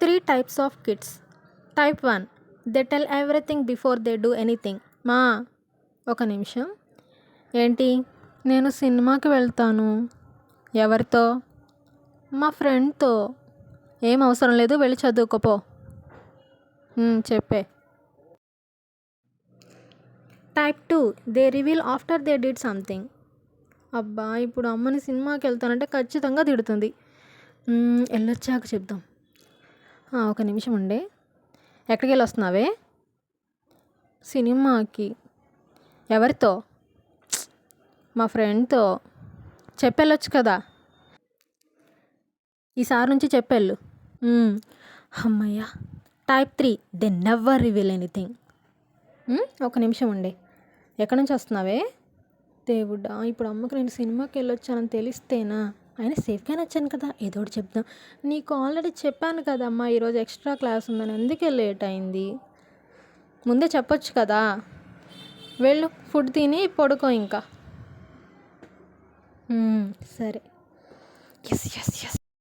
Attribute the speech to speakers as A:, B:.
A: Three types of kids. Type 1. They tell everything before they do anything. మా ఒక నిమిషం. ఏంటి? నేను సినిమాకి వెళ్తాను. ఎవరితో? మా ఫ్రెండ్తో. ఏం అవసరం లేదు, వెళ్ళి చదువుకోపో. చెప్పే. Type 2. They reveal after they did something. అబ్బా, ఇప్పుడు అమ్మని సినిమాకి వెళ్తానంటే ఖచ్చితంగా తిడుతుంది. వెళ్ళొచ్చాక చెప్దాం. ఒక నిమిషం ఉండే. ఎక్కడికి వెళ్ళి వస్తున్నావే? సినిమాకి. ఎవరితో? మా ఫ్రెండ్తో. చెప్పెళ్ళొచ్చు కదా. ఈసారి నుంచి చెప్పెళ్ళు. అమ్మయ్యా. Type 3. They never reveal anything. ఒక నిమిషం ఉండే. ఎక్కడి నుంచి వస్తున్నావే? దేవుడా, ఇప్పుడు అమ్మకి నేను సినిమాకి వెళ్ళొచ్చానని తెలిస్తేనా? అయినా సేఫ్గానే వచ్చాను కదా, ఏదో ఒకటి చెప్దాం. నీకు ఆల్రెడీ చెప్పాను కదమ్మా ఈరోజు ఎక్స్ట్రా క్లాస్ ఉందని, అందుకే లేట్ అయింది. ముందే చెప్పొచ్చు కదా. వెళ్ళు, ఫుడ్ తిని పడుకో ఇంకా. సరే. Yes yes yes